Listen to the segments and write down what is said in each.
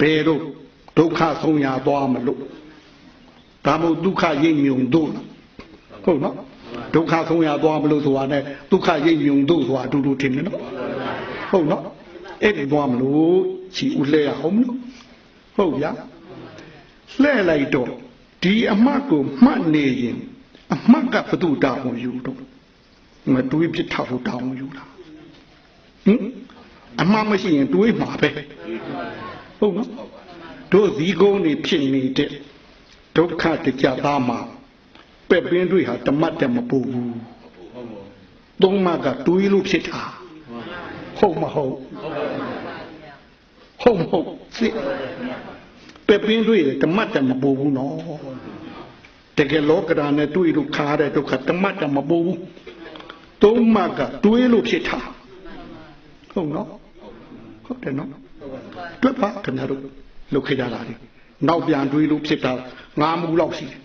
ဘယ်တော့ဒုက္ခဆုံးရသွားမလို့ဒါမို့ဒုက္ခရိပ်မြုံတို့ဟုတ်နော်ဒုက္ခဆုံးရသွားမလို့ဆိုတာနဲ့ဒုက္ခရိပ်မြုံတို့ဆိုတာအတူတူထင်တယ်နော်ဟုတ်နော်အဲ့ဒီသွားမလို့ချီဦးလဲရအောင်နော်ဟုတ်ဗျာလှဲ့လိုက်တော့ဒီအမှတ်ကိုမှတ်နေရင်အမှတ်ကဘသူတောင်းယူတော့မတွေးပြထောက်တောင်းယူတာအမှန်မရှိရင်တွေးမှာပဲဟုတ်နော်တို့ဇီးကုန်းနေဖြစ်နေတဲ့ဒုက္ခတရားသားမှာပဲ့ပင်းတွေဟာတမတ်တယ်မပူဘူးသုံးမှကတွေးလို့ဖြစ်တာဟုတ်မဟုတ်ဟုတ်မဟုတ်စစ်ပဲ့ပင်းတွေတမတ်တယ်မပူဘူးနော်တကယ်လောကဓာတ်နဲ့တွေးလို့ခါတဲ့ဒုက္ခတမတ်တယ်မပူဘူးသုံးမှကတွေးလို့ဖြစ်တာဟုတ်နော်ဟုတ်တယ်နော်တွက်ပါခင်ဗျားတို့လုတ်ခဲ့ကြတာလေနောက်ပြန်တွေးလို့ဖြစ်တာ9 မှုလောက်ရှိတယ်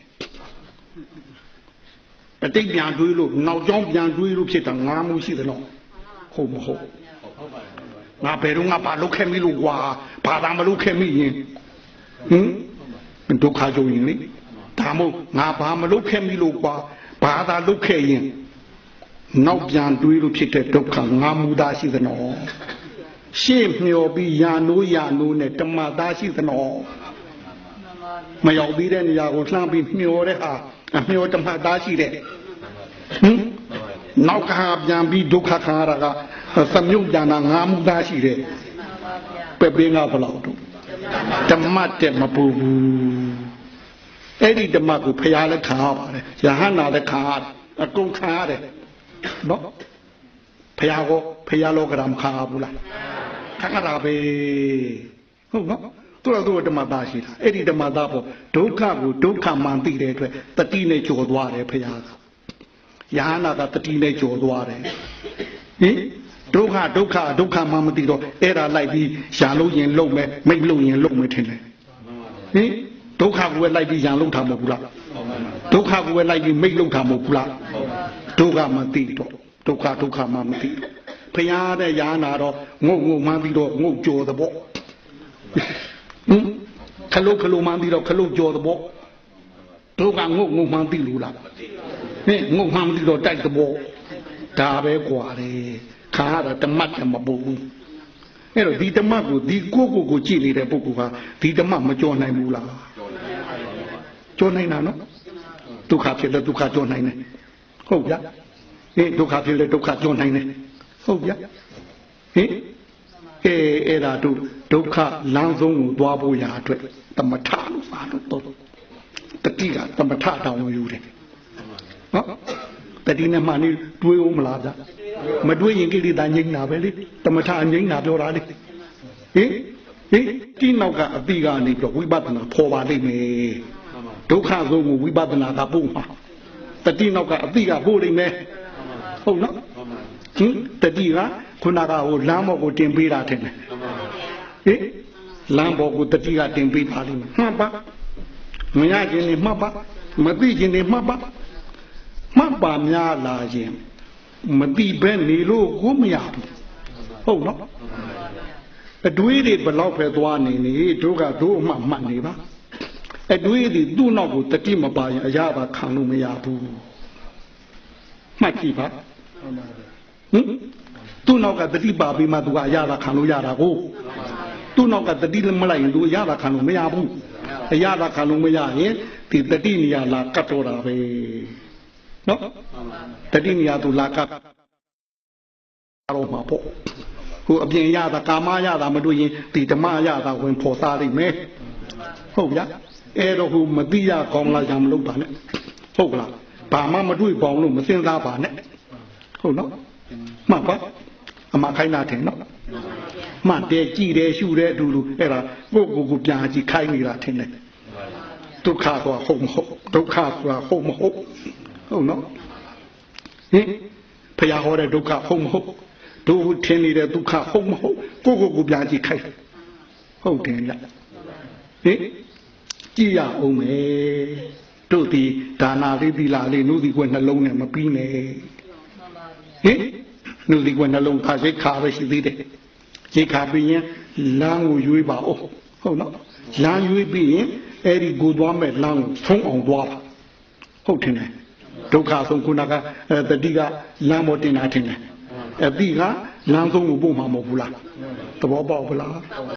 အတိတ်ပြန်တွေးလို့နောက်ကြောင်းပြန်တွေးလို့ဖြစ်တာ9 မှုရှိတယ်နော်ဟုတ်မဟုတ်ငါဘယ်တော့ငါဘာလုတ်ခဲ့မိလို့ကွာဘာသာမလုတ်ခဲ့မိရင်ဒုက္ခကြုံရင်လေဒါမို့ငါဘာမလုတ်ခဲ့မိလို့ကွာဘာသာလုတ်ခဲ့ရင်နောက်ပြန်တွေးလို့ဖြစ်တဲ့ဒုက္ခ9 မှုသားရှိသနော်ရှေ့မျောပြီးယာနိုးနဲ့ဓမ္မသားရှိသနော်မရောက်ပြီးတဲ့နေရာကိုလှမ်းပြီးမျောတဲ့ဟာအမျောဓမ္မသားရှိတဲ့နောက်ကပြန်ပြီးဒုက္ခခံရတာကသမြုပ်ကြံတာ9 မှုသားရှိတဲ့ပဲ့ပင်းကဘလောက်တော့ဓမ္မတက်မပူဘူးအဲ့ဒီဓမ္မကိုဖျားလည်းခံရပါတယ်ယဟန္တာလည်းခံရတယ်အကုန်ခံရတယ်နော်ဖျားလောကဓမ္မခံရဘူးလားခံရတာပဲဟုတ်နော်သူ့ဓမ္မသားရှိတာအဲ့ဒီဓမ္မသားပေါ်ဒုက္ခကိုဒုက္ခမှန်သိတဲ့အတွက်တတိနဲ့ကြော်သွားတယ်ဖျားကယဟနာကတတိနဲ့ကြော်သွားတယ်ဟင်ဒုက္ခမှမသိတော့အဲ့ဒါလိုက်ပြီးရှာလို့ရင်လုံမယ်မိတ်လို့ရင်လုံမယ်ထင်တယ်ဟင်ဒုက္ခကိုပဲလိုက်ပြီးရန်လုံထားမဟုတ်ဘူးလားဒုက္ခကိုပဲလိုက်ပြီးမိတ်လုံထားမဟုတ်ဘူးလားဒုက္ခမှသိတော့ဒုက္ခမှမသိတော့ဖျားတဲ့ယဟနာတော့ငုတ်မှန်းပြီးတော့ငုတ်ကြော်တဲ့ပေါ့ခလုတ်မှန်းပြီးတော့ခလုတ်ကြော်တဲ့ပေါ့ဒုက္ခငုတ်မှန်းသိလို့လားဟင်ငုတ်မှန်းပြီးတော့တိုက်တဲ့ပေါ့ဒါပဲกว่าလေခါရတာဓမ္မတမပူဘူးအဲ့တော့ဒီဓမ္မကိုဒီကိုကြည့်နေတဲ့ပုဂ္ဂိုလ်ဟာဒီဓမ္မမကြော်နိုင်ဘူးလားကြော်နိုင်တာနော်ဒုက္ခဖြစ်လဲဒုက္ခကြော်နိုင်တယ်ဟုတ်ဗျာဟင်ဒုက္ခဖြစ်လဲဒုက္ခကြော်နိုင်တယ်ဟုတ်ဗျာဟင်အဲ့ဒါတို့ဒုက္ခလမ်းဆုံးကိုသွားဖို့ရာအတွက်တမထလို့ပါတော့တတိကတမထတောင်းယူတယ်နော်တတိနဲ့မှနေတွေးဦးမလားဗျမတွေးရင်ကိလေသာငြိမ့်တာပဲလေတမထငြိမ့်တာပြောတာလေဟင်ဒီနောက်ကအတိကနေပြီးတော့ဝိပဿနာဖော်ပါလိမ့်မယ်ဒုက္ခဆုံးကိုဝိပဿနာကပို့မှာတတိနောက်ကအတိကပို့လိမ့်မယ်ဟုတ်နော်ဟင်တတိကခုနကဟိုလမ်းဘော်ကိုတင်ပေးတာထင်တယ်ဟင်လမ်းဘော်ကိုတတိကတင်ပေးပါလိမ့်မယ်မှတ်ပါမရခြင်းနေမှတ်ပါမသိခြင်းနေမှတ်ပါမှတ်ပါများလာခြင်းမသိဘဲနေလို့ကိုမရဘူးဟုတ်နော်အတွေးတွေဘလောက်ပဲသွားနေနေတို့ကတို့အမှတ်နေပါအတွေးတွေသူ့နောက်ကိုတတိမပါရင်အရာပါခံလို့မရဘူးမှတ်ကြည့်ပါသူ့နောက်ကတတိပါပြီးမှသူကအရာသာခံလို့ရတာကိုသူ့နောက်ကတတိလည်းမလိုက်ရင်သူအရာသာခံလို့မရဘူးအရာသာခံလို့မရရင်ဒီတတိနေရာလာကတ်တော့တာပဲနော်တတိနေရာသူလာကတ်တော့မှာပေါ့ဟိုအပြင်ရတာကာမရတာမတွေ့ရင်ဒီဓမ္မရတာဝင်ဖော်စားလိမ့်မယ်ဟုတ်ဗျာအဲ့တော့ဟိုမသိရကောင်းလားကြမလို့ပါနဲ့ဟုတ်ကလားဘာမှမတွေ့ပေါင်းလို့မစင်စားပါနဲ့ဟုတ်နော်မှတ်ပါအမခိုင်းတာထင်နော်မှတ်တယ်ကြည်တယ်ရှုတယ်အတူတူအဲ့ဒါကိုပြန်ကြည့်ခိုင်းနေတာထင်တယ်ဒုက္ခဆိုတာဟုတ်မဟုတ်ဒုက္ခဆိုတာဟုတ်မဟုတ်ဟုတ်နော်ဟင်ဖရာဟောတဲ့ဒုက္ခဟုတ်မဟုတ်တို့ထင်နေတဲ့ဒုက္ခဟုတ်မဟုတ်ကိုပြန်ကြည့်ခိုင်းဟုတ်တယ်လားဟင်ကြည့်ရအောင်မယ်တို့ဒီဒါနာလေးသီလလေးနုသီကွယ်နှလုံးနဲ့မပြီးနဲ့ဟင်နုသီကွယ်နှလုံးခါစိတ်ခါပဲရှိသေးတယ်စိတ်ခါပြီးရင်လမ်းကိုရွေးပါဦးဟ ဟုတ်နော်လမ်းရွေးပြီးရင်အဲ့ဒီကိုသွားမဲ့လမ်းကိုဆုံးအောင်သွားပါဟုတ်တယ်နဲ့ဒုက္ခဆုံးခုနကတတိကလမ်းပေါ်တင်တာထင်တယ်အတိကလမ်းဆုံးကိုပို့မှာမဟုတ်ဘူးလားသဘောပေါက်ဗလား